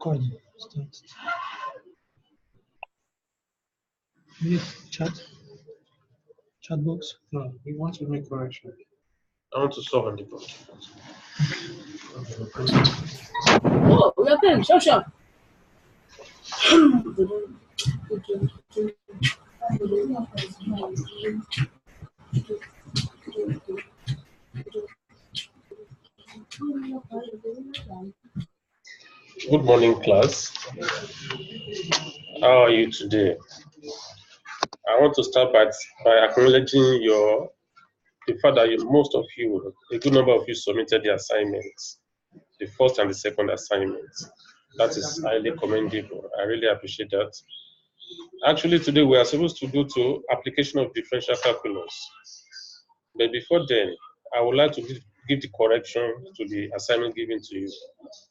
Recording. Start. Chat box. No, we want to make correction. I want to solve on the board. Oh, we are playing. Show, show. Good morning, class. How are you today? I want to start by acknowledging the fact that most of you, a good number of you, submitted the assignments, the first and the second assignments. That is highly commendable. I really appreciate that. Actually, today we are supposed to go to application of differential calculus. But before then, I would like to give the correction to the assignment given to you.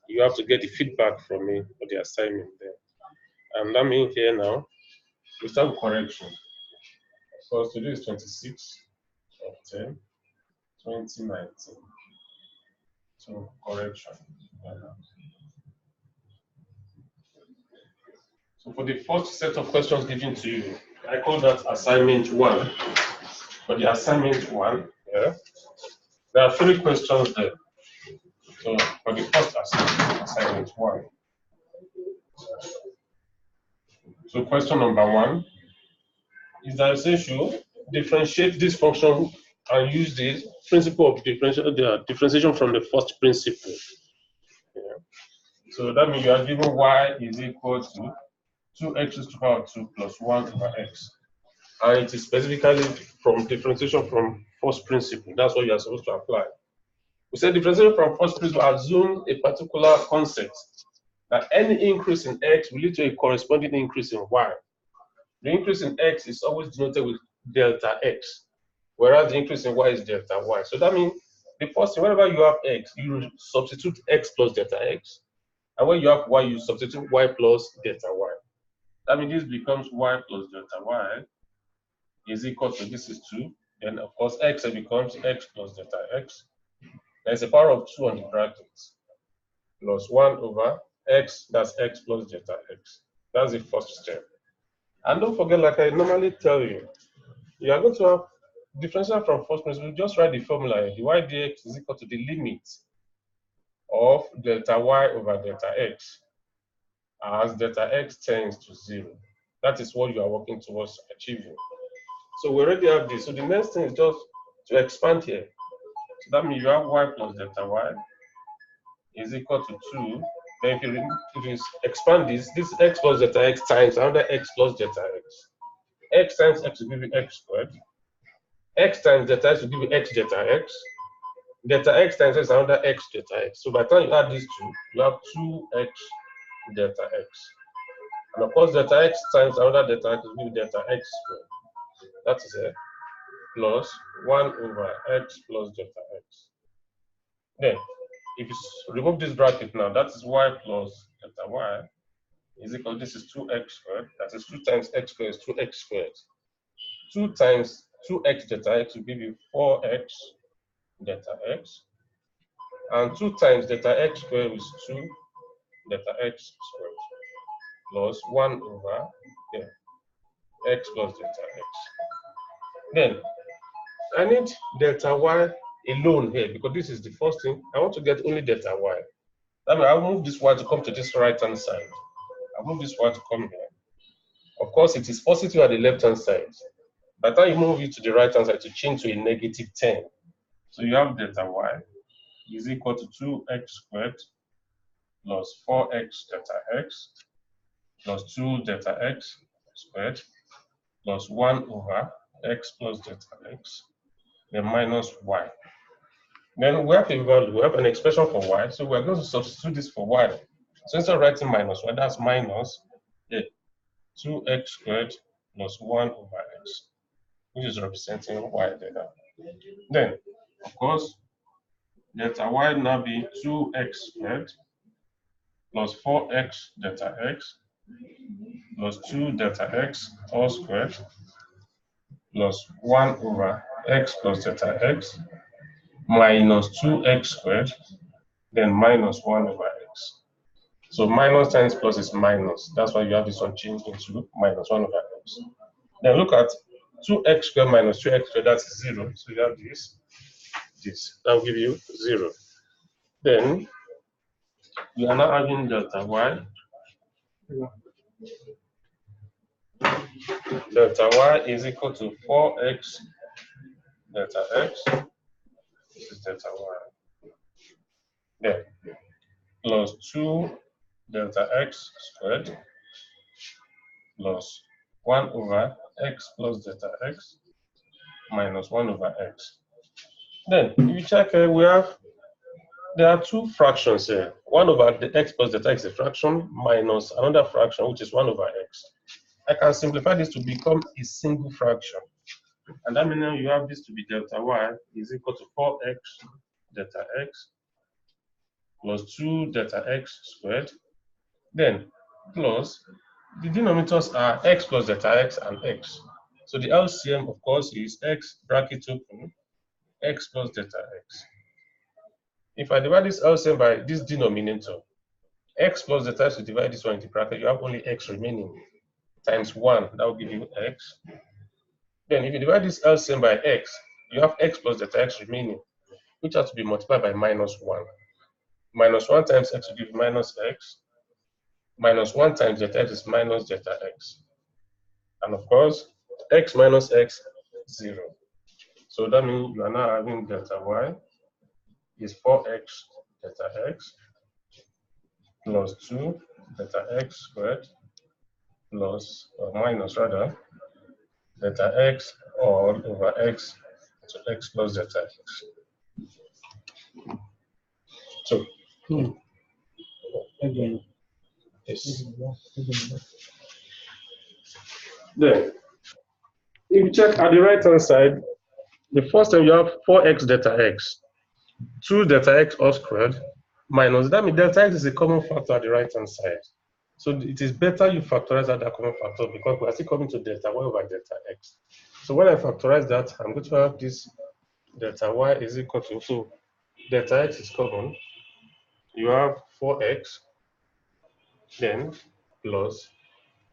You have to get the feedback from me for the assignment there. And let me here now. We start with correction. So today is 26 of 10, 2019. So correction. So for the first set of questions given to you, I call that assignment 1. For the assignment 1, there are 3 questions there. So for the first assignment 1. So question number 1 is that essential differentiate this function and use the principle of differentiation from the first principle. So that means you are given y is equal to 2x to the power 2 plus 1 over x. And it is specifically from differentiation from first principle. That's what you are supposed to apply. We said differentiation from first principle assumes a particular concept that any increase in x will lead to a corresponding increase in y. The increase in x is always denoted with delta x, whereas the increase in y is delta y. So that means the first thing, whenever you have x, you substitute x plus delta x. And when you have y, you substitute y plus delta y. That means this becomes y plus delta y is equal to, this is 2. Then, of course, x becomes x plus delta x. There's a power of 2 on the brackets. Plus 1 over x, that's x plus delta x. That's the first step. And don't forget, like I normally tell you, you are going to have differential from first principle. Just write the formula. The y dx is equal to the limit of delta y over delta x as delta x tends to 0. That is what you are working towards achieving. So we already have this. So the next thing is just to expand here. So that means you have y plus delta y is equal to 2. Then if you expand this x plus delta x times another x plus delta x. X times x will give you x squared. X times delta x will give you x delta x. Delta x times x another x delta x. So by the time you add these two, you have 2x delta x. And of course, delta x times another delta x will give you delta x squared. That is a plus 1 over x plus delta x. Then, if you remove this bracket now, that is y plus delta y is equal to, this is 2x squared. That is 2 times x squared is 2x squared. 2 times 2x delta x will give you 4x delta x. And 2 times delta x squared is 2 delta x squared plus 1 over x plus delta x. Then, I need delta y alone here because this is the first thing. I want to get only delta y. That means I'll move this y to come to this right-hand side. I'll move this y to come here. Of course, it is positive at the left-hand side. By the time you move it to the right-hand side, to change to a negative 10. So you have delta y is equal to 2x squared plus 4x delta x plus 2 delta x squared plus 1 over x plus delta x, then minus y. Then we have a value, we have an expression for y, so we're going to substitute this for y. So instead of writing minus y, that's minus 2x squared plus 1 over x, which is representing y there. Then, of course, delta y now be 2x squared plus 4x delta x plus 2 delta x all squared plus 1 over x plus delta x minus 2x squared, then minus 1 over x. So minus times plus is minus. That's why you have this one changed into minus 1 over x. Then look at 2x squared minus 2x squared, that's 0. So you have this. That will give you 0. Then we are now having delta y. Delta y is equal to 4x delta x. This is delta y. Then plus 2 delta x squared plus 1 over x plus delta x minus 1 over x. Then if you check, there are two fractions here. 1 over the x plus delta x is a fraction minus another fraction, which is 1 over x. I can simplify this to become a single fraction. And that means you have this to be delta y is equal to 4x delta x plus 2 delta x squared. Then plus the denominators are x plus delta x and x. So the LCM, of course, is x bracket open x plus delta x. If I divide this LCM by this denominator, x plus delta x, to divide this one into bracket, you have only x remaining times 1. That will give you x. Then if you divide this LCM by x, you have x plus delta x remaining, which has to be multiplied by minus 1. Minus 1 times x will give minus x. Minus 1 times delta x is minus delta x. And of course, x minus x, 0. So that means you are now having delta y is 4x delta x plus 2 delta x squared plus, or minus rather, delta x all over x to x plus delta x. So, yes. Then, if you check at the right hand side, the first time you have 4x delta x, 2 delta x all squared minus, that means delta x is a common factor at the right hand side. So it is better you factorize that common factor because we are still coming to delta y over delta x. So when I factorize that, I'm going to have this delta y is equal to, so delta x is common. You have 4x, then plus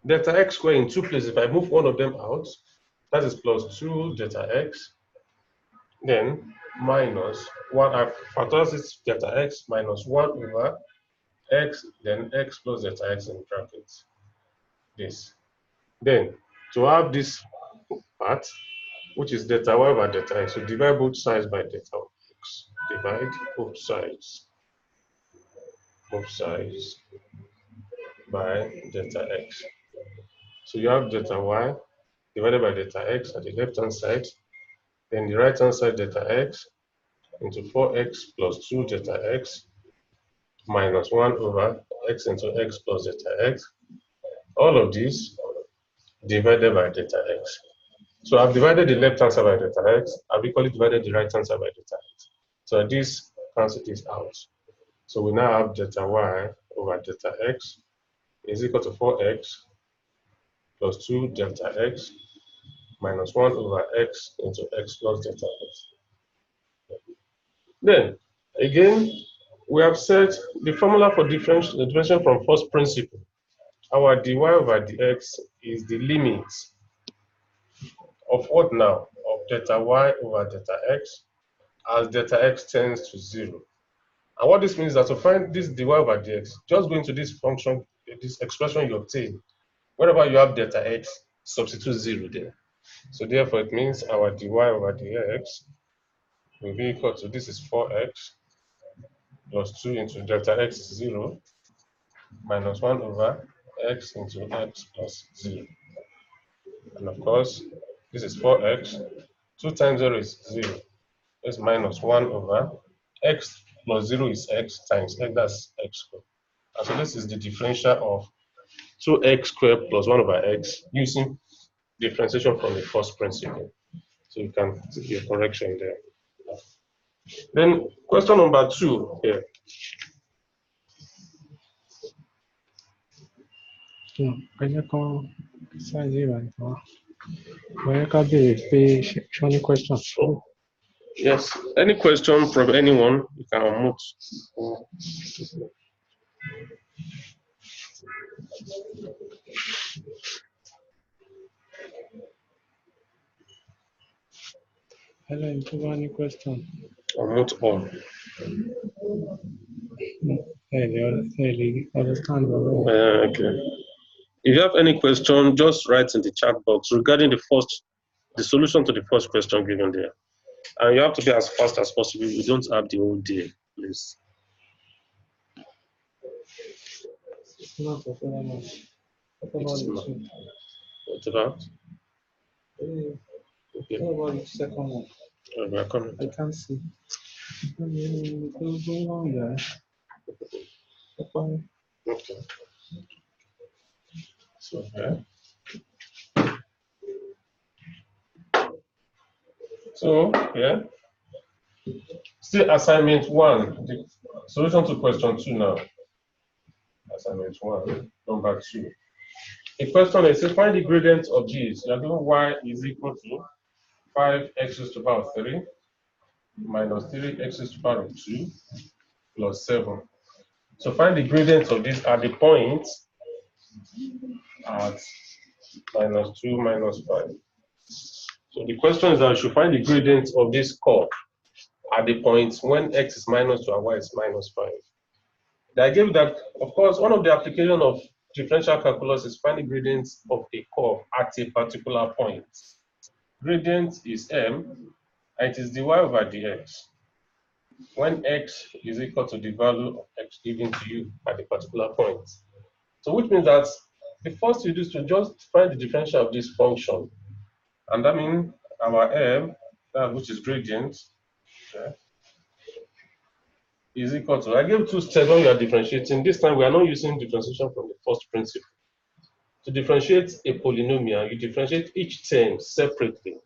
delta x squared in 2 places. If I move one of them out, that is plus 2 delta x, then minus 1. I factorize this delta x minus 1 over x, then x plus delta x in brackets. This. Then to have this part, which is delta y over delta x, so divide both sides by delta x. Divide both sides by delta x. So you have delta y divided by delta x at the left hand side, then the right hand side delta x into 4x plus 2 delta x minus 1 over x into x plus delta x. All of this divided by delta x. So I've divided the left hand side by delta x. I've equally divided the right hand side by delta x. So this cancels this out. So we now have delta y over delta x is equal to 4x plus 2 delta x minus 1 over x into x plus delta x. Then, again, we have said the formula for differentiation from first principle. Our dy over dx is the limit of what now? Of delta y over delta x as delta x tends to 0. And what this means is that to find this dy over dx, just go into this function, this expression you obtain. Wherever you have delta x, substitute 0 there. So therefore, it means our dy over dx will be equal to, this is 4x plus 2 into delta x is 0 minus 1 over x into x plus 0. And of course, this is 4x. 2 times 0 is 0. It's minus 1 over x plus 0 is x times x, that's x squared. And so this is the differential of 2x squared plus 1 over x using differentiation from the first principle. So you can see your correction there. Then question number 2 here. Yes, any question from anyone, you can unmute. Hello, if you have any question. Omit all. Fairly understandable. Okay. If you have any question, just write in the chat box regarding the solution to the first question given there. And you have to be as fast as possible. We don't have the whole day, please. What about What about? Okay. What about the second one? We are coming. I can't see. Going on there. Okay. So here. So yeah. Still assignment 1. The solution to question 2 now. Assignment 1, number 2. The question is, find the gradient of this. You are given y is equal to 5x to the power of 3 minus 3x to the power of 2 plus 7. So find the gradient of this at the point at minus 2 minus 5. So the question is that you should find the gradient of this curve at the point when x is minus 2 and y is minus 5. I gave that, of course, one of the applications of differential calculus is finding gradients of a curve at a particular point. Gradient is m, and it is dy over dx when x is equal to the value of x given to you at a particular point. So which means that the first you do is to just find the differential of this function. And that means our m, which is gradient, is equal to, I gave 2 steps when you are differentiating. This time we are not using differentiation from the first principle. To differentiate a polynomial, you differentiate each term separately.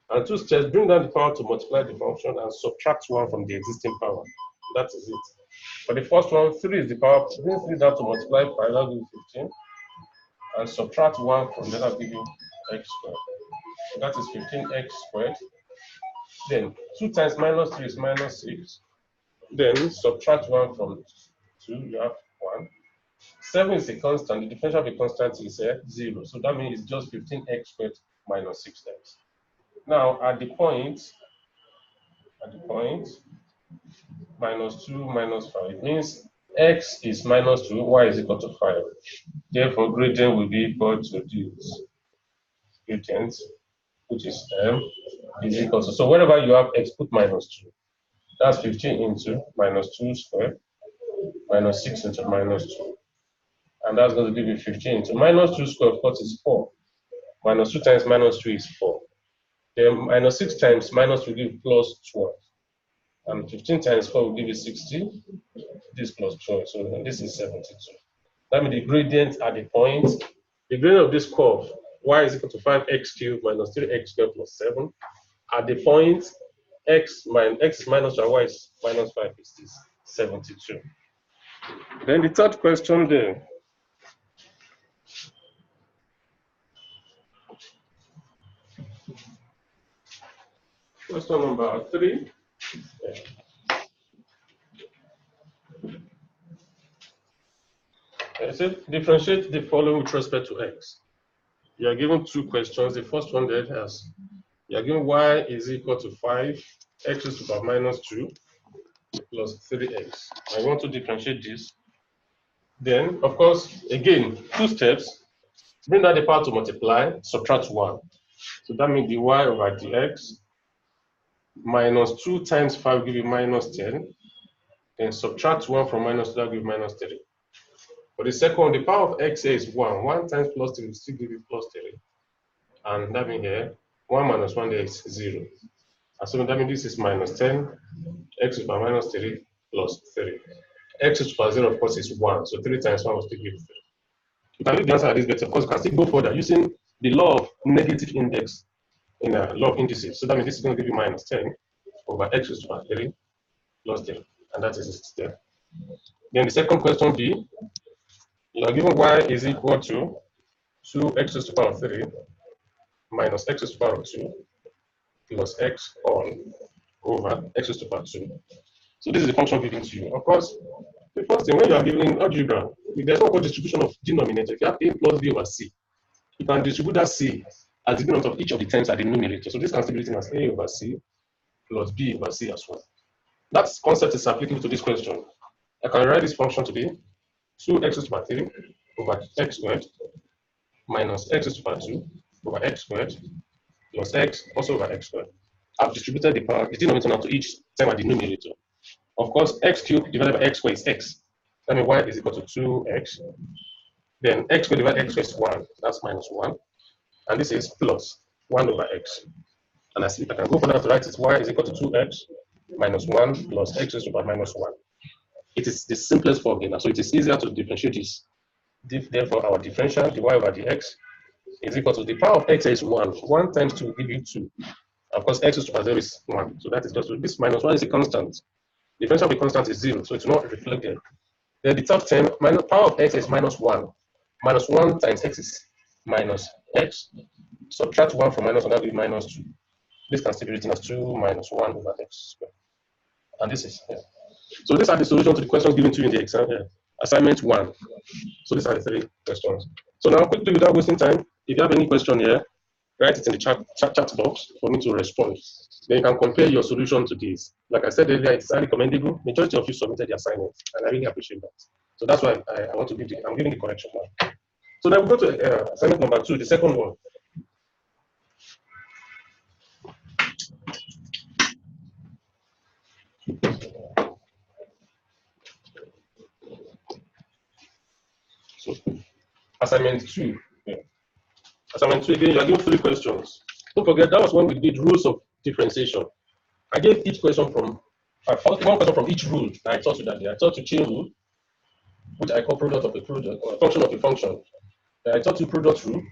And 2 steps, bring down the power to multiply the function and subtract 1 from the existing power. That is it. For the first one, 3 is the power, bring 3 down to multiply 5, that will give you 15. And subtract 1 from that will give you x squared. So that is 15x squared. Then 2 times minus 3 is minus 6. Then subtract 1 from 2, you have 1. 7 is a constant, the differential of a constant is 0. So that means it's just 15x squared minus 6x. Now at the point, minus 2 minus 5 means x is minus 2, y is equal to 5. Therefore, gradient will be equal to this. Gradient, which is m, is equal to, so wherever you have x, put minus 2. That's 15 into minus 2 squared, minus 6 into minus 2. And that's going to give you 15 into minus 2 squared, of course, is 4. Minus 2 times minus 2 is 4. Then minus 6 times minus 2 will give plus 12. And 15 times 4 will give you 60. This plus 12, so this is 72. That means the gradient at the point, the gradient of this curve, y is equal to 5x cubed minus 3x squared plus 7. At the point, x is minus 2 and y is minus 5 is this 72. Then the third question there. Question number 3. It says differentiate the following with respect to x. You are given 2 questions. The first one there has, you are given y is equal to 5, x is to the power minus 2 plus 3x. I want to differentiate this. Then, of course, again, 2 steps. Bring down the power to multiply, subtract 1. So that means dy over dx minus 2 times 5 give you minus 10. Then subtract 1 from minus 2, that will give minus 3. For the second one, the power of x is 1. 1 times plus 3 will still give you plus 3. And that means here, 1 minus 1 there is 0. And so that means this is minus 10, x is by minus 3 plus 3. X is plus 0, of course, is 1. So 3 times 1 will still give 3. You can leave the answer at this better. Of course, you can still go further using the law of negative index in a law of indices. So that means this is going to give you minus 10 over x is to 3 plus 3. And that is the step. Then the second question B, you are given y is equal to 2x to the power 3 minus x to the power 2 plus x all over x to the power 2. So this is the function given to you. Of course, the first thing when you are given algebra, there's no distribution of denominator. If you have a plus b over c, you can distribute that c as the denominator of each of the terms at the numerator. So this can still be written as a over c plus b over c as well. That concept is applicable to this question. I can write this function to be 2x to the power 3 over x squared minus x to the power 2 over x squared plus x also over x squared. I've distributed the power, the denominator now to each term at the numerator. Of course, x cubed divided by x squared is x. That means y is equal to 2x. Then x squared divided by x squared is 1. That's minus 1. And this is plus 1 over x. And I can go further to write it. Y is equal to 2x minus 1 plus x is over minus 1. It is the simplest form here, so it is easier to differentiate this. Therefore, our differential dy over dx is equal to the power of x is 1. 1 times 2 will give you 2. Of course, x is over 0 is 1. So that is just this minus 1 is a constant. The differential of the constant is 0, so it's not reflected. Then the third term, power of x is minus 1. Minus 1 times x is minus x. Subtract 1 from minus 1, that will be minus 2. This can still be written as 2 minus 1 over x squared. And this is here. So these are the solutions to the questions given to you in the exam here. Assignment 1. So these are the 3 questions. So now quickly, without wasting time, if you have any question here, write it in the chat box for me to respond. Then you can compare your solution to this. Like I said earlier, it's highly commendable. Majority of you submitted the assignment, and I really appreciate that. So that's why I want to give I'm giving the correction now. So now we go to assignment number 2, the second one. So assignment 2. Yeah. Assignment 2 again, you are given 3 questions. Don't forget that was when we did rules of differentiation. I gave each question from one question from each rule that I taught you that day. I taught you chain rule, which I call product of a product, or function of a function. Then I taught you product rule,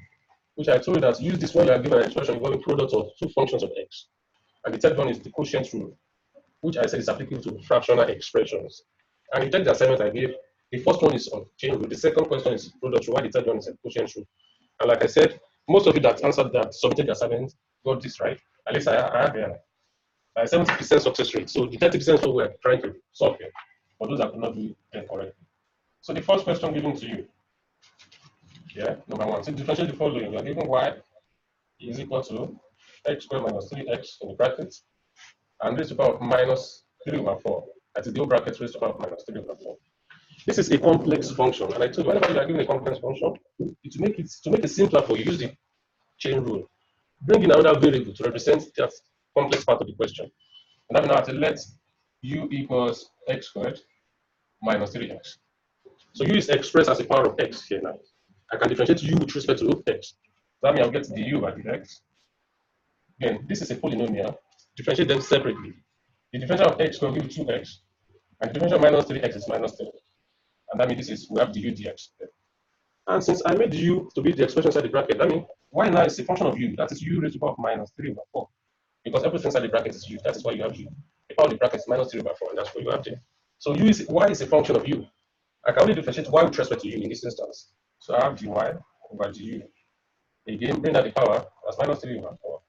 which I told you that use this when you are given an expression involving product of 2 functions of x. And the third one is the quotient rule, which I said is applicable to fractional expressions. And you take the assignment I gave. The first one is on chain rule. The second question is product rule, while the third one is a quotient rule. And like I said, most of you that answered that submitted the assignment got this right. At least I have a 70% success rate. So the 30% is what we're trying to solve here. For those that could not do it correctly. So the first question given to you. Yeah, number 1. So differentiate the following. You're given y is equal to x squared minus 3x in the brackets, and raised to the power of minus 3 over 4. That is the whole bracket raised to the power of minus 3 over 4. This is a complex function, and I told you whenever you are given a complex function, to make it simpler for you, use the chain rule. Bring in another variable to represent that complex part of the question. And that now to let u equals x squared minus 3x. So u is expressed as a power of x here now. I can differentiate u with respect to x. That means I'll get the u by the x. Again, this is a polynomial. Differentiate them separately. The differential of x will give you 2x, and the differential of minus 3x is minus 3. And that means we have the u dx. And since I made u to be the expression inside the bracket, that means y now is a function of u. That is u raised to the power of minus 3 over 4. Because everything inside the bracket is u. That is why you have u. The power of the bracket is minus 3 over 4, and that's what you have there. So y is a function of u. I can only differentiate y with respect to u in this instance. So I have dy over du. Again, bring out the power as minus 3 over 4.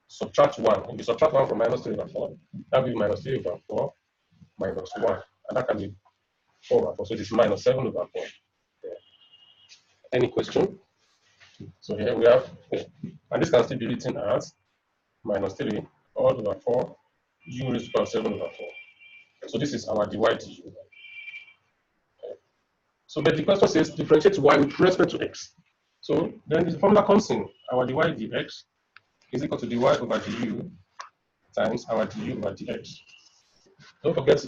Subtract 1. If you subtract 1 from minus 3 over 4, that will be minus 3 over 4 minus 1. And that can be 4 over 4. So this is minus 7 over 4. Yeah. Any question? So here we have, and this can still be written as minus 3 all over 4 u raised to the power 7 over 4. So this is our dy du. So but the question says differentiate y with respect to x. So then the formula comes in. Our dy dx is equal to dy over du times our du over dx. Don't forget,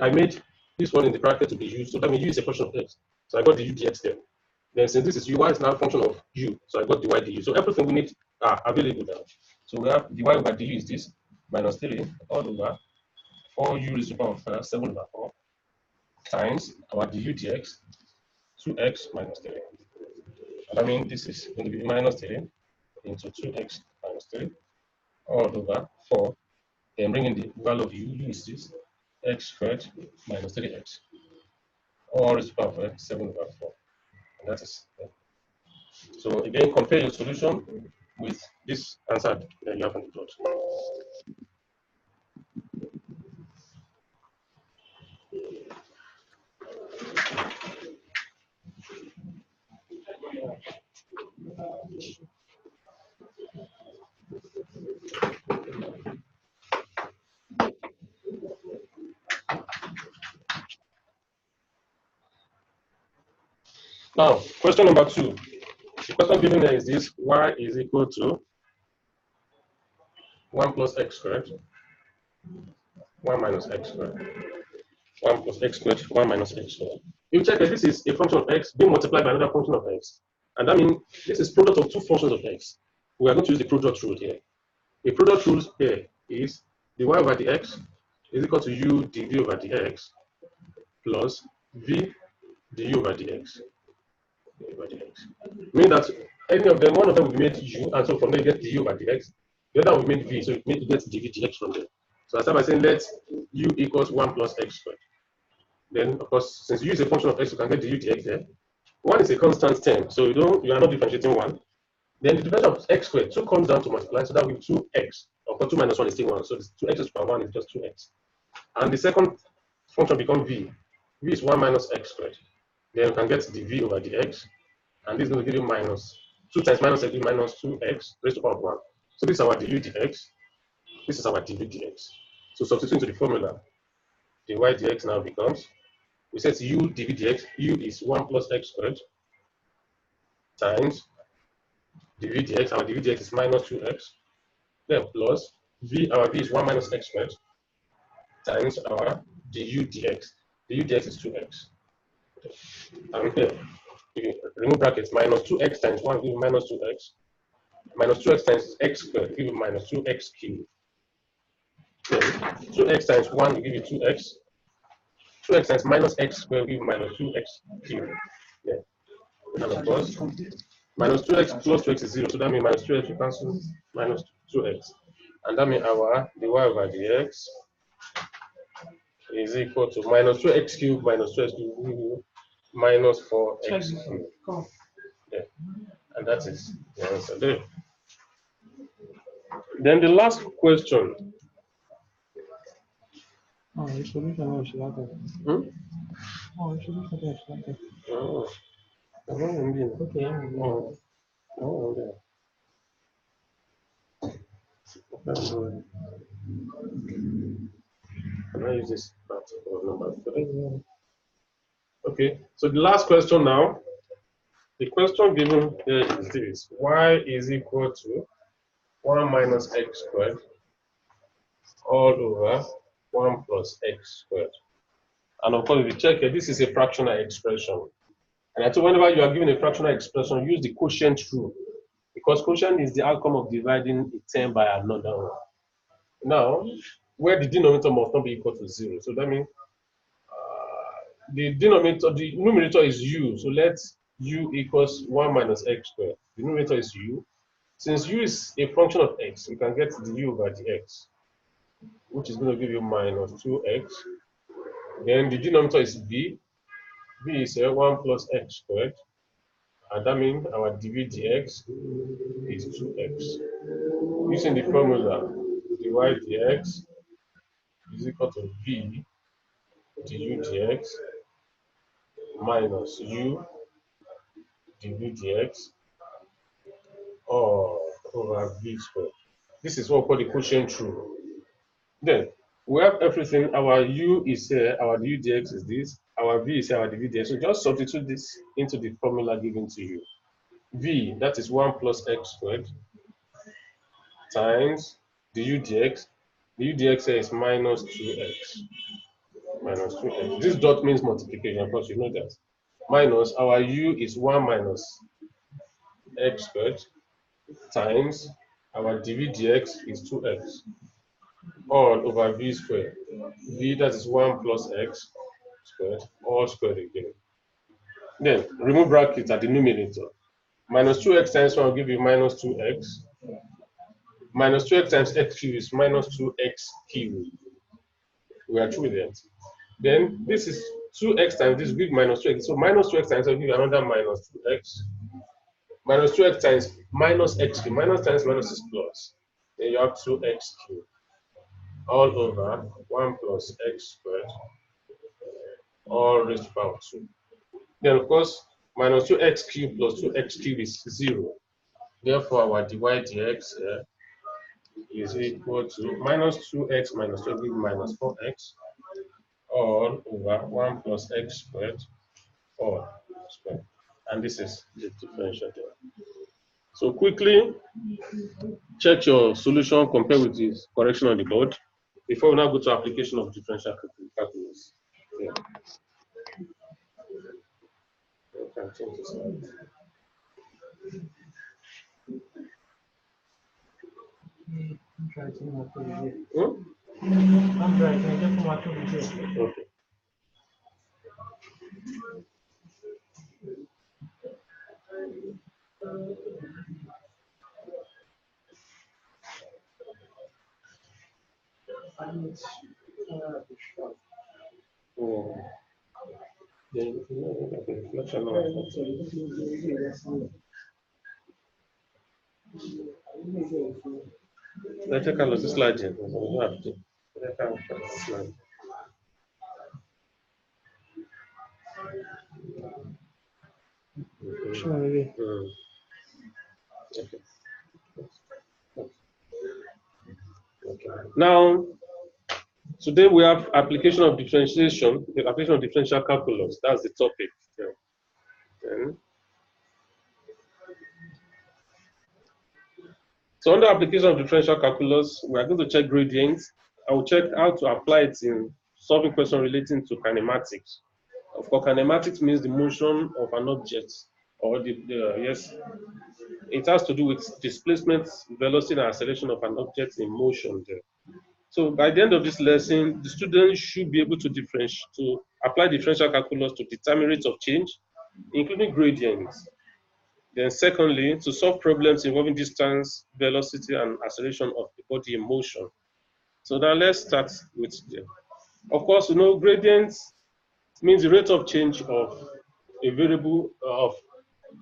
I made this one in the bracket to be u. So that means u is a function of x. So I got the u dx there. Then since this is u, y is now a function of u. So I got dy du. So everything we need are available now. So we have dy over du is this minus 3 all over 4 u raised to the power of 7 over 4 times our du dx 2x minus 3. And I mean this is going to be minus 3 into 2x minus 3 all over 4. Then bringing the value of u is this x squared minus 3x all raised to the power of 7 over 4. And that is so again, compare your solution with this answer that you have on the plot. Now, question number 2. The question given there is this: y is equal to 1 plus x squared, 1 minus x squared. 1 plus x squared, 1 minus x squared. You check that this is a function of x being multiplied by another function of x. And that means this is product of two functions of x. We are going to use the product rule here. The product rule here is the y over the x is equal to u dv over dx plus v du over dx. Meaning that any of them, one of them will be made u, and so from there you get du over dx. The other will be made v, so you get dv dx from there. So I start by saying let u equals 1 plus x squared. Then, of course, since u is a function of x, you can get du dx there. 1 is a constant term, so you are not differentiating 1. Then the differential of x squared, 2 comes down to multiply, so that will be 2x. Of course, 2 minus 1 is still 1, so 2x to the power 1 is just 2x. And the second function becomes v. V is 1 minus x squared. Then you can get dv over dx, and this is going to give you minus 2 times minus x minus 2x raised to the power of 1. So this is our du dx. This is our dv dx. So substituting to the formula, dy dx now becomes, we set u dv dx, u is 1 plus x squared times dv dx, our dv dx is minus 2x, then plus v, our v is 1 minus x squared times our du dx. Du dx is 2x. And here, remove brackets, minus 2x times 1 give you minus 2x. Minus 2x times x squared give you minus 2x cubed. Then 2x times 1 will give you 2x. 2x times minus x squared will give you minus 2x cubed. Yeah. And of course, minus 2x plus 2x is 0, so that means minus 2x will cancel minus 2x. And that means our dy over dx is equal to minus 2x cubed minus 2x cubed will give you minus 4x cubed. Yeah. And that is the answer there. Then the last question. Oh, the solution is that. Oh, the solution is that. Oh, okay. Oh, okay. Can I use this number 3? Okay, so the last question now. The question given here is this: y is equal to 1 minus x squared all over 1 plus x squared. And of course, if you check here, this is a fractional expression. And I told whenever you are given a fractional expression, use the quotient rule, because quotient is the outcome of dividing a term by another one. Now, where the denominator must not be equal to 0. So that means the numerator is u. So let u equals 1 minus x squared. The numerator is u. Since u is a function of x, we can get the u over dx, which is going to give you minus 2x. Then the denominator is b. b is 1 plus x squared. And that means our dv dx is 2x. Using the formula, dy dx is equal to v du dx minus u dv dx or over v squared. This is what we call the quotient rule. Then we have everything. Our u is here, our du dx is this, our v is here, our dv dx. So just substitute this into the formula given to you. V, that is 1 plus x squared times du dx. Du dx here is minus 2x. Minus 2x. This dot means multiplication, of course, you know that. Minus our u is 1 minus x squared times our dv dx is 2x all over v squared. V, that is 1 plus x squared, all squared again. Then remove brackets at the numerator. Minus 2x times 1 will give you minus 2x. Minus 2x times x cubed is minus 2x cubed. We are through with that. Then this is 2x times this will give minus 2x. So minus 2x times will give you another minus 2x. Minus 2x times minus x cubed. Minus times minus is plus. Then you have 2x cubed. All over 1 plus x squared. All raised to power 2. Then of course, minus 2x cubed plus 2x cubed is 0. Therefore, our dy dx is equal to minus 2x minus 2 give minus 4x all over 1 plus x squared all squared. and this is the differential there. So quickly check your solution, compare with the correction on the board before we now go to application of differential calculus. Yeah. Okay, change the slide. I'm trying to more to the Hmm? I'm trying to get more to the Okay. Oh. Let's take a look at the slide. Surely. Okay. Now, today we have application of differentiation, the application of differential calculus. That's the topic. Yeah. So under application of differential calculus, we are going to check gradients. I will check how to apply it in solving questions relating to kinematics. Of course, kinematics means the motion of an object, or yes, it has to do with displacement, velocity, and acceleration of an object in motion there. So by the end of this lesson, the students should be able to apply differential calculus to determine rate of change, including gradients. Then secondly, to solve problems involving distance, velocity, and acceleration of the body in motion. So now let's start with them. Of course, gradients means the rate of change of a variable of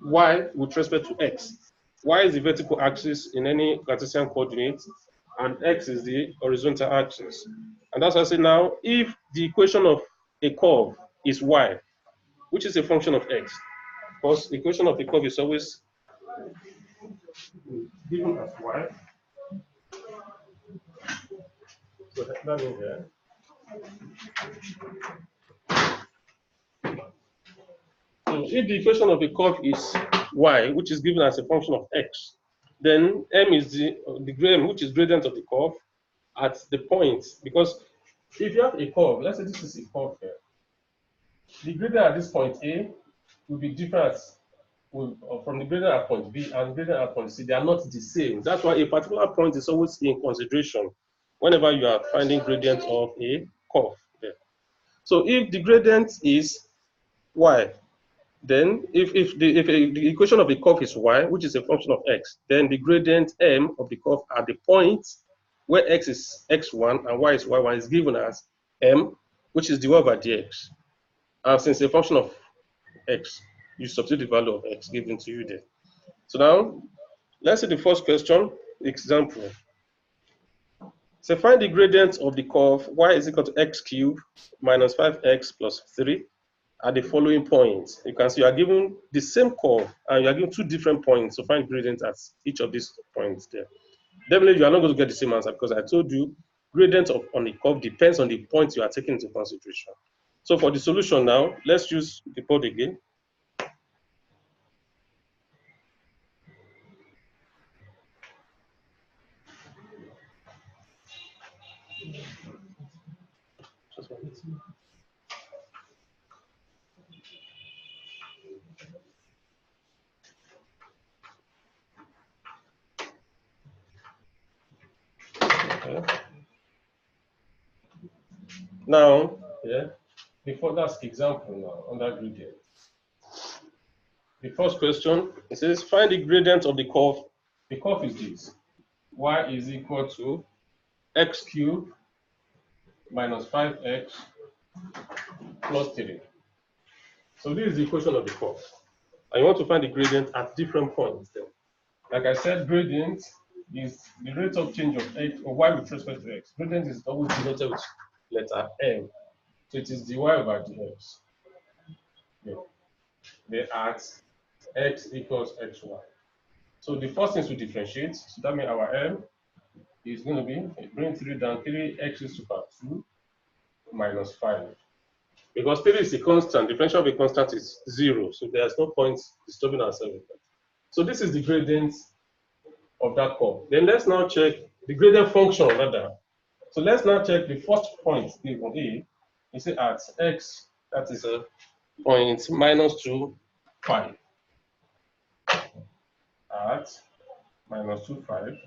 y with respect to x. Y is the vertical axis in any Cartesian coordinate, and x is the horizontal axis. And that's why I say now, if the equation of a curve is y, which is a function of x, because the equation of a curve is always given as y. So that means here. So if the equation of a curve is y, which is given as a function of x, then m is the gradient, which is gradient of the curve at the point. Because if you have a curve, let's say this is a curve here, the gradient at this point A will be different from the gradient at point B and gradient at point C. They are not the same. That's why a particular point is always in consideration whenever you are finding gradient of a curve there. So if the gradient is y, then if the equation of the curve is y, which is a function of x, then the gradient m of the curve at the point where x is x1 and y is y1 is given as m, which is dy over dx. And since a function of x, you substitute the value of x given to you there. So now, let's see the first question, example. So find the gradient of the curve y is equal to x cubed minus 5x plus 3 at the following points. You can see you are given the same curve and you are given two different points to find gradient at each of these points there. Definitely, you are not going to get the same answer because I told you gradient on the curve depends on the point you are taking into consideration. So for the solution now, let's use the board again. Okay. Now, before that's example now under gradient. The first question, it says find the gradient of the curve. The curve is this. Y is equal to x cubed minus 5x plus 3. So this is the equation of the curve. And you want to find the gradient at different points then. Like I said, gradient is the rate of change of x or y with respect to x. Gradient is always denoted with letter m. So it is dy over dx. They ask x equals xy. So the first thing is to differentiate. So that means our m is going to be, bring 3 down, 3x is to power 2 minus 5. Because 3 is a constant, differential of a constant is 0, so there's no point disturbing ourselves with that. So this is the gradient of that curve. Then let's now check the gradient function rather. So let's now check the first point given A. You see at x, that is a point -2, 5. At -2, 5.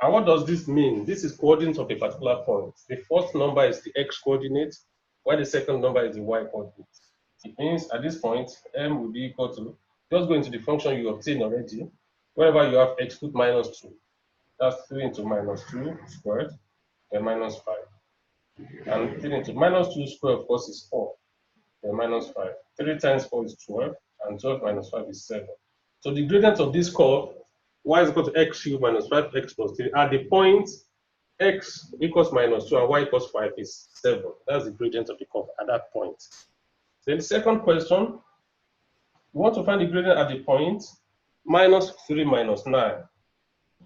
And what does this mean? This is coordinates of a particular point. The first number is the x coordinate, while the second number is the y coordinate. It means at this point, m will be equal to, just go into the function you obtained already. Wherever you have x, put -2. That's 3 into -2 squared, then -5. And 3 into -2 squared, of course, is 4, then -5. 3 times 4 is 12, and 12 minus 5 is 7. So the gradient of this curve, y is equal to x cubed minus 5x plus 3, at the point x equals -2 and y equals 5 is 7. That's the gradient of the curve at that point. Then the second question, we want to find the gradient at the point -3 minus 9.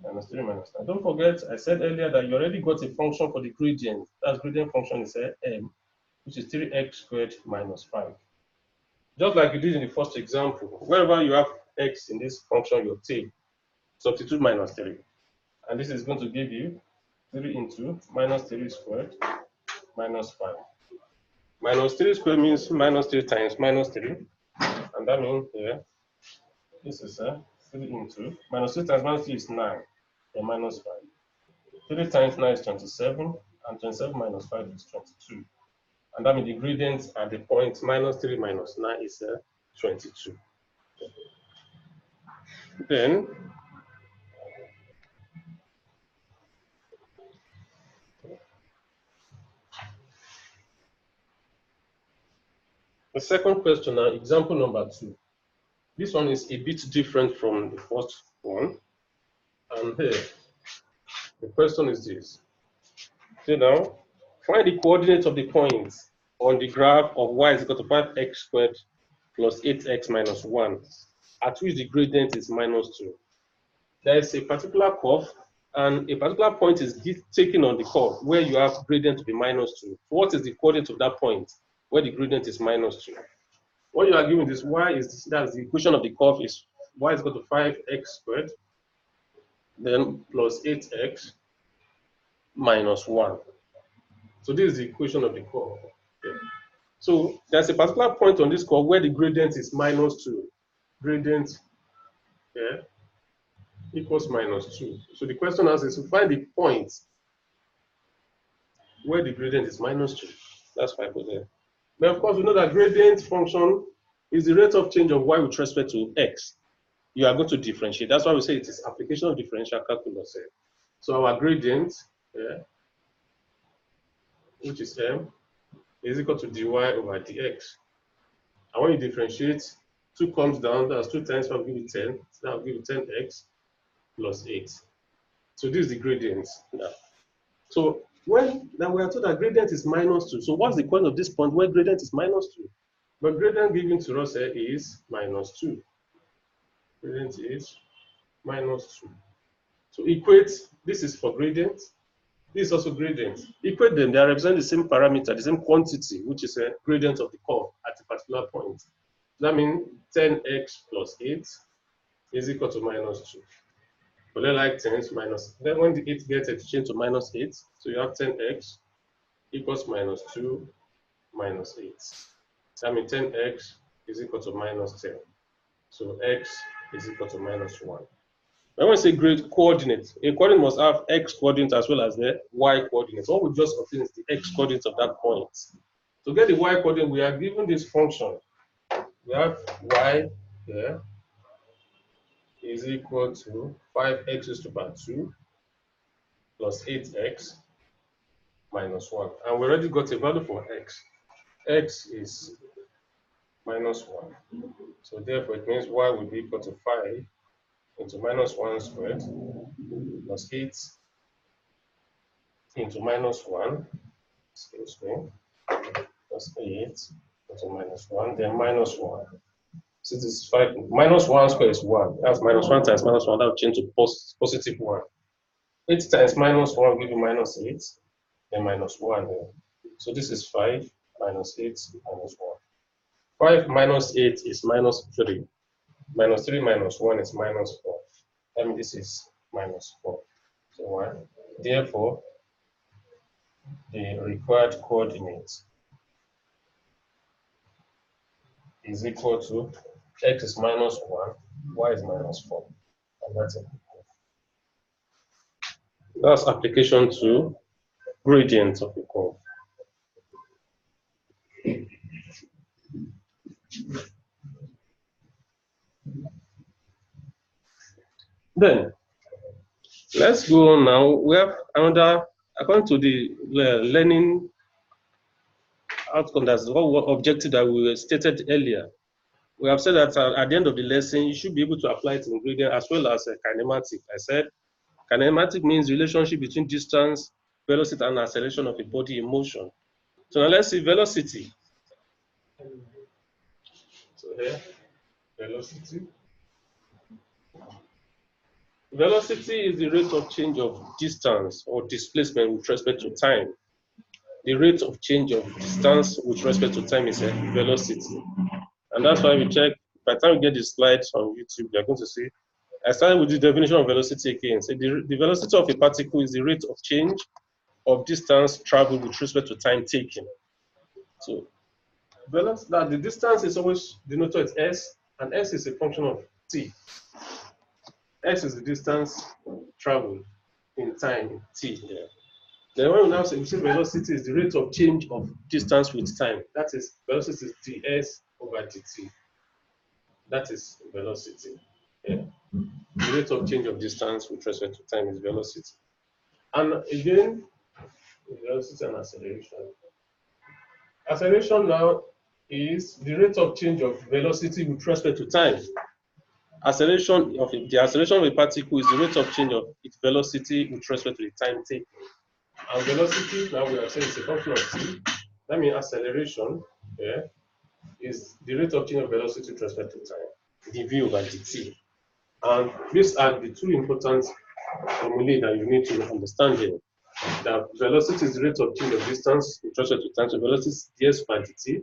-3 minus 9. Don't forget, I said earlier that you already got a function for the gradient. That gradient function is m, which is 3x squared minus 5. Just like you did in the first example, wherever you have x in this function you obtain, substitute -3. And this is going to give you 3 into -3 squared minus 5. -3 squared means -3 times -3. And that means here, this is 3 into -3 times -3 is 9, and -5. 3 times 9 is 27, and 27 minus 5 is 22. And that means the gradient at the point -3 minus 9 is 22. Then, the second question now, example number 2. This one is a bit different from the first one. And here, the question is this. So now, find the coordinates of the points on the graph of y is equal to 5x squared plus 8x minus 1, at which the gradient is -2. There is a particular curve, and a particular point is taken on the curve where you have gradient to be -2. What is the coordinate of that point where the gradient is -2? What you are given is y is, that's the equation of the curve is y is equal to 5x squared, then plus 8x minus 1. So this is the equation of the curve. Okay. So there's a particular point on this curve where the gradient is -2. Gradient equals -2. So the question asks is to find the point where the gradient is -2. That's 5 over there. But of course, we know that gradient function is the rate of change of y with respect to x. You are going to differentiate. That's why we say it is application of differential calculus. So our gradient, which is m, is equal to dy over dx. And when you differentiate, 2 comes down, that's 2 times 5 will give you 10. So that will give you 10x plus 8. So this is the gradient now. So when now we are told that gradient is -2. So what's the point of this point where gradient is -2? But gradient given to us here is -2. Gradient is -2. So equate, this is for gradient, this is also gradient. Equate them, they represent the same parameter, the same quantity, which is a gradient of the curve at a particular point. That means 10x plus 8 is equal to -2. But then like 10 minus, then when the 8 gets exchanged to -8, so you have 10x equals -2 minus 8. That means 10x is equal to -10. So x is equal to -1. When we say grade coordinate, a coordinate must have x coordinate as well as the y coordinate. What we just obtain is the x coordinate of that point. To get the y coordinate, we are given this function. We have y here is equal to 5x raised to the power 2 plus 8x minus 1. And we already got a value for x. X is -1. So therefore, it means y will be equal to 5 into -1 squared plus 8 into -1, excuse me, plus 8 into -1, then -1. So this is 5, -1 squared is 1. That's -1 times -1, that will change to positive 1. 8 times -1 will give you -8, then -1 here. So this is 5, minus 8 minus 1. 5 minus 8 is minus 3. Minus 3 minus 1 is minus 4. That means this is minus 4. So 1. Therefore, the required coordinate is equal to x is minus 1, y is minus 4. And that's it. That's application to gradient of a curve. Then, let's go on now. We have another, according to the learning outcome, that's what objective that we stated earlier. We have said that at the end of the lesson, you should be able to apply it in gradient as well as kinematic. I said kinematic means relationship between distance, velocity, and acceleration of a body in motion. So now let's see velocity. So here, velocity. Velocity is the rate of change of distance or displacement with respect to time. The rate of change of distance with respect to time is a velocity. And that's why we check, by the time we get the slides on YouTube, you're going to see, I started with the definition of velocity again. So the velocity of a particle is the rate of change of distance traveled with respect to time taken. So the distance is always denoted as s, and s is a function of t. S is the distance traveled in time, t. Yeah. Then when we now say velocity is the rate of change of distance with time. That is, velocity is ds over dt. That is velocity. Yeah. The rate of change of distance with respect to time is velocity. And again, velocity and acceleration. Acceleration now is the rate of change of velocity with respect to time. The acceleration of a particle is the rate of change of its velocity with respect to the time taken. And velocity, now we are saying, is a function of t. That means acceleration is the rate of change of velocity with respect to time, dv over dt. And these are the two important formulae that you need to understand here. That velocity is the rate of change of distance with respect to time, so velocity is ds over dt.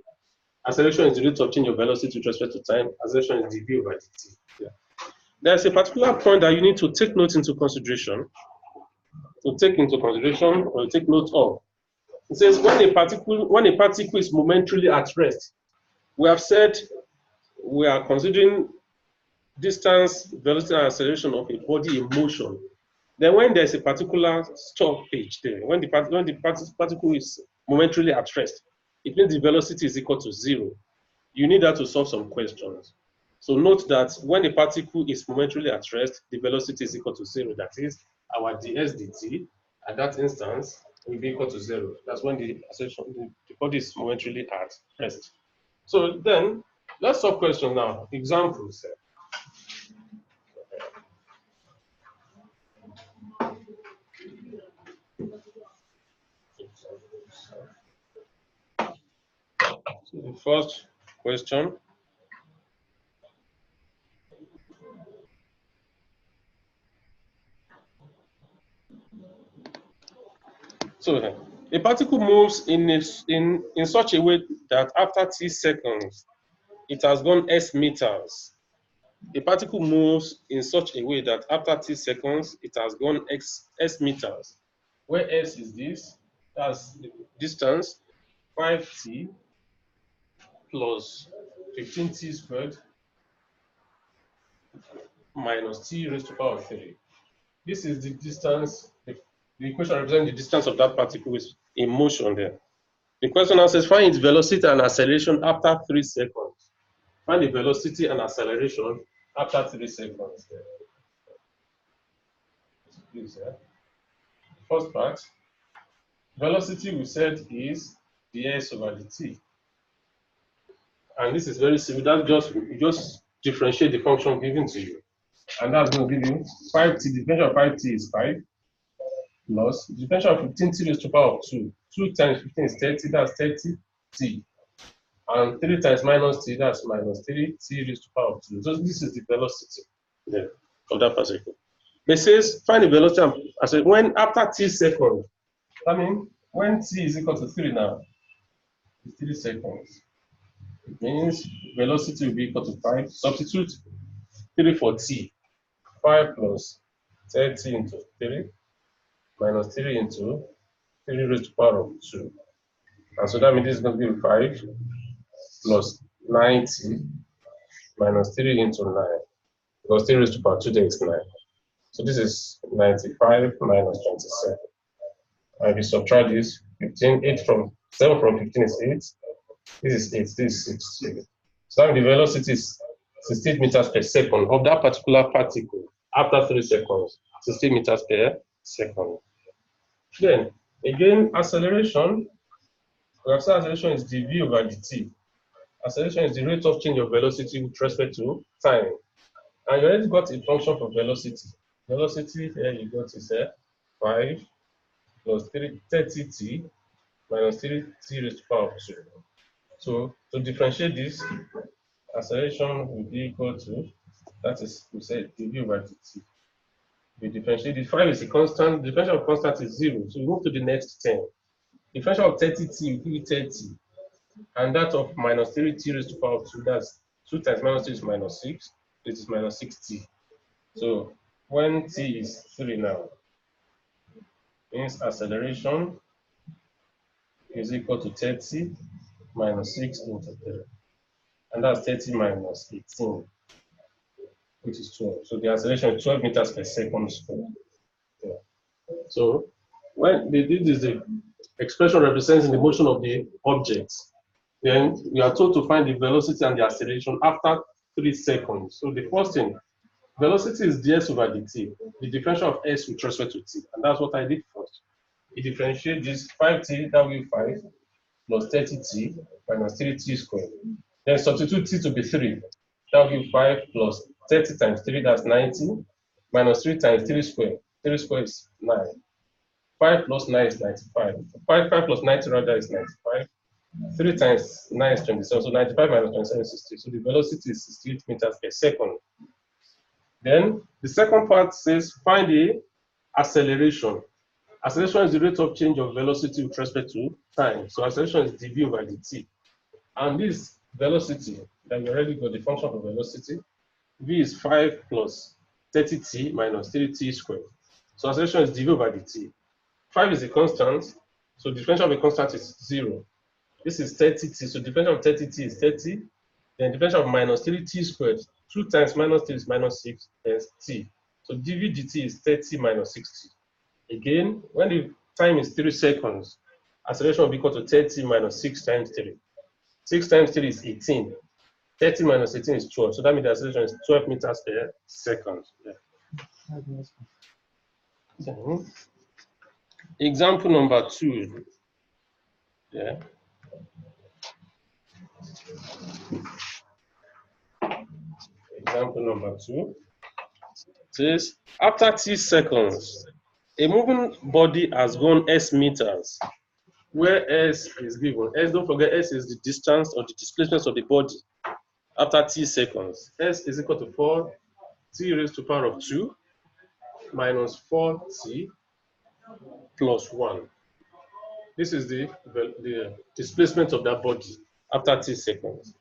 Acceleration is the rate of change of velocity with respect to time. Acceleration is dv over dt. Yeah. There's a particular point that you need to take note into consideration. To take into consideration or take note of. It says when a particle is momentarily at rest, we have said we are considering distance, velocity, and acceleration of a body in motion. Then when there's a particular stoppage there, when the particle is momentarily at rest, it means the velocity is equal to 0. You need that to solve some questions. So note that when a particle is momentarily at rest, the velocity is equal to 0. That is, our ds dt at that instance will be equal to 0. That's when the body is momentarily at rest. So then, let's solve questions now. Examples. So the first question. So a particle moves in such a way that after t seconds, it has gone s meters. A particle moves in such a way that after t seconds, it has gone s meters. Where s is this, that's the distance, 5t plus 15t squared minus t raised to the power of 3. This is the distance, the equation represents the distance of that particle is in motion there. The question now says find its velocity and acceleration after 3 seconds. Find the velocity and acceleration after 3 seconds. Please, first part, velocity we said is ds over dt. And this is very simple. That just differentiate the function given to you. And that's going to give you 5t. The differential of 5t is 5 plus the differential of 15t raised to the power of 2. 2 times 15 is 30, that's 30t. And 3 times minus t, that's minus 3t raised to the power of 2. So this is the velocity of that particle. It says find the velocity. I said when after t seconds, I mean when t is equal to 3 now, 3 seconds. It means velocity will be equal to 5. Substitute 3 for t. 5 plus 30 into 3 minus 3 into 3 raised to the power of 2. And so that means this is going to be 5 plus 90 minus 3 into 9. Because 3 raised to the power of 2 there is 9. So this is 95 minus 27. And if you subtract this, 8 from 7 from 15 is 8. This is 8, this is 6. So now the velocity is 16 meters per second of that particular particle after 3 seconds. 16 meters per second. Then, again, acceleration. We have said acceleration is dv over dt. Acceleration is the rate of change of velocity with respect to time. And you already got a function for velocity. Velocity here you got is 5 plus 30t minus 3t raised to the power of 2. So to differentiate this, acceleration will be equal to, that is, we said dv over dt. We differentiate it. 5 is a constant, the differential of constant is 0. So we move to the next 10. Differential of 30t will give 30. And that of minus 3t raised to the power of 2, that's 2 times minus 2 is minus 6. It is minus 6t. So when t is 3 now, means acceleration is equal to 30 minus 6 into 3. And that's 30 minus 18, which is 12. So the acceleration is 12 meters per second squared. Yeah. So when they did this, the expression represents the motion of the object. Then we are told to find the velocity and the acceleration after 3 seconds. So the first thing, velocity is ds over dt, the differential of s with respect to t. And that's what I did first. We differentiate this 5t, that will be 5, plus 30t minus 3t squared. Then substitute t to be 3. That will be 5 plus 30 times 3, that's 90, minus 3 times 3 squared. 3 squared is 9. 5 plus 9 is 95. 5 plus 90 rather is 95. 3 times 9 is 27. So 95 minus 27 is 60. So the velocity is 68 meters per second. Then the second part says find the acceleration. Acceleration is the rate of change of velocity with respect to time. So acceleration is dv over dt. And this velocity, that we already got the function of velocity, v is 5 plus 30t minus 3t squared. So acceleration is dv over dt. 5 is a constant, so differential of a constant is 0. This is 30t, so differential of 30t is 30. Then differential of minus 3t squared, 2 times minus 3 is minus 6 times t. So dv dt is 30 minus 60. Again, when the time is 3 seconds, acceleration will be equal to 30 minus 6 times 3. 6 times 3 is 18. 30 minus 18 is 12. So that means the acceleration is 12 meters per second. Yeah. Example number 2. Yeah. Example number 2 says after t seconds, a moving body has gone s meters, where s is given. S, don't forget, s is the distance or the displacement of the body after t seconds. S is equal to 4t raised to the power of 2 minus 4t plus 1. This is the displacement of that body after t seconds.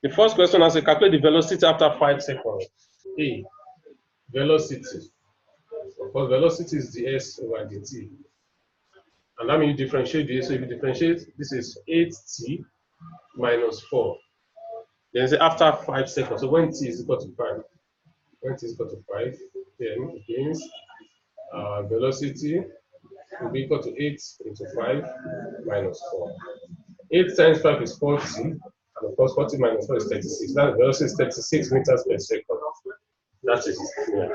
The first question has to calculate the velocity after 5 seconds. A, velocity. Of course, velocity is the s over dt. And that means you differentiate this. So if you differentiate, this is 8t minus 4. Then say after 5 seconds. So when t is equal to 5, when t is equal to 5, then it means velocity will be equal to 8 into 5 minus 4. 8 times 5 is 40. And of course, 40 minus 4 is 36. That velocity is 36 meters per second. That is clear.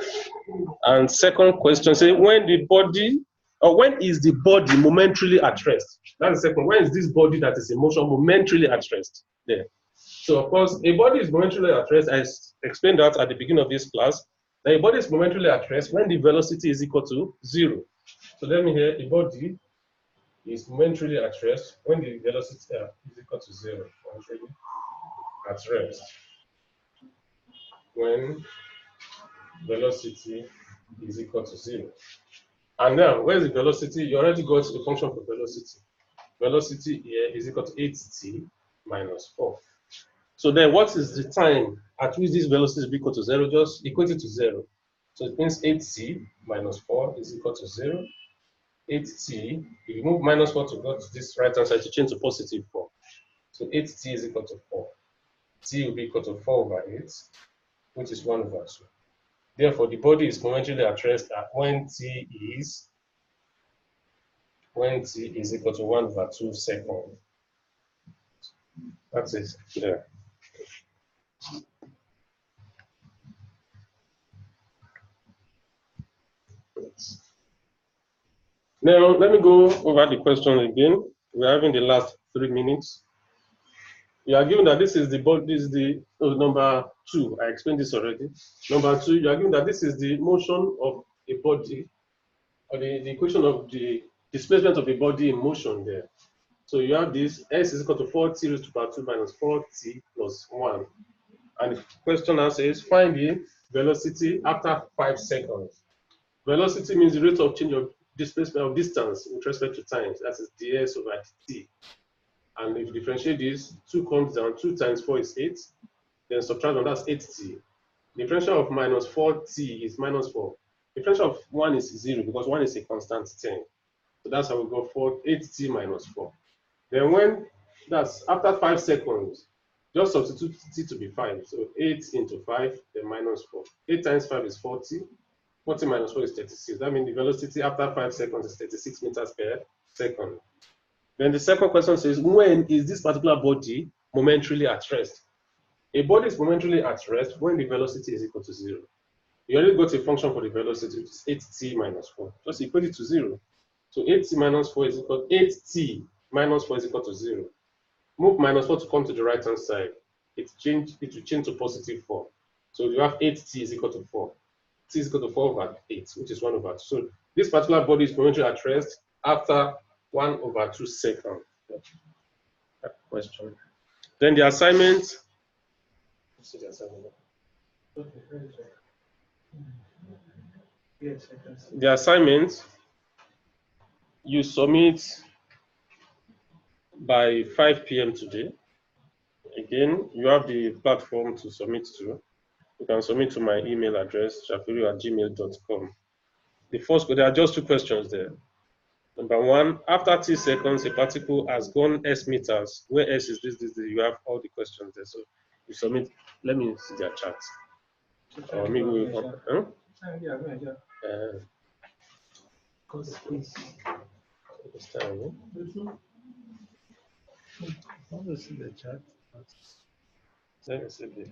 And second question, say when the body, or when is the body momentarily at rest? That's the second. When is this body that is in motion momentarily at rest? There. So of course, a body is momentarily at rest. I explained that at the beginning of this class. That a body is momentarily at rest when the velocity is equal to 0. So let me hear, a body is momentarily at rest when the velocity is equal to 0. Momentarily at rest when velocity is equal to 0. And now, where's the velocity? You already got the function for velocity. velocity here is equal to 8t minus 4. So then what is the time at which this velocity is equal to 0? Just equate it to 0. So it means 8t minus 4 is equal to 0. 8t, if you move minus 4 to go to this right hand side to change to positive 4. So 8t is equal to 4. T will be equal to 4 over 8, which is 1 over 2. Therefore, the body is momentarily at rest at when t is equal to 1 over 2 seconds. That's it. Yeah. Now, let me go over the question again. We're having the last 3 minutes. You are given that this is the body, this is the number 2. I explained this already. Number 2, you are given that this is the motion of a body, or the equation of the displacement of a body in motion there. So you have this s is equal to 4t raised to power 2 minus 4t plus 1. And the question answer is find the velocity after 5 seconds. Velocity means the rate of change of displacement of distance with respect to time. That is ds over dt. And if you differentiate this, 2 comes down, 2 times 4 is 8. Then subtract 1, that's 8t. Differential of minus 4t is minus 4. Differential of 1 is 0 because 1 is a constant 10. So that's how we go for 8t minus 4. Then when that's after 5 seconds, just substitute t to be 5. So 8 into 5, then minus 4. 8 times 5 is 40. 40 minus 4 is 36. That means the velocity after 5 seconds is 36 meters per second. Then the second question says, when is this particular body momentarily at rest? A body is momentarily at rest when the velocity is equal to 0. You already got a function for the velocity, which is 8t minus 4. Just equate it to 0. So 8t minus 4 is equal to 8t minus 4 is equal to 0. Move minus 4 to come to the right hand side. It will change to positive 4. So you have 8t is equal to 4. T is equal to 4 over 8, which is 1 over 2. So this particular body is momentarily at rest after 1 over 2 seconds. Question. Then the assignment. Let's see the assignment. The assignment you submit by 5 p.m. today. Again, you have the platform to submit to. You can submit to my email address, shafiru@gmail.com. The first, there are just 2 questions there. Number 1, after t seconds, a particle has gone s meters. Where s is this, you have all the questions there. So you submit, let me see their chat. Or maybe we will, huh? I want to see the chat. Let me see the.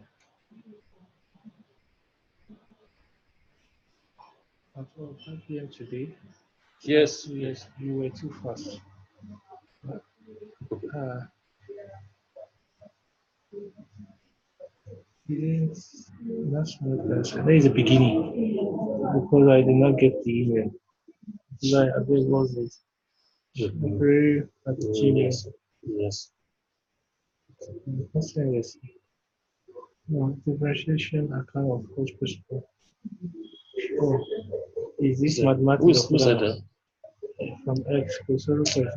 At 5 p.m. today. Yes. Yes, you were too fast. That's that is the beginning because I did not get the email. I was it. Very genius. Yes. No, differentiation account of course principle. Oh, is this mathematics? Who said that? From X, so look at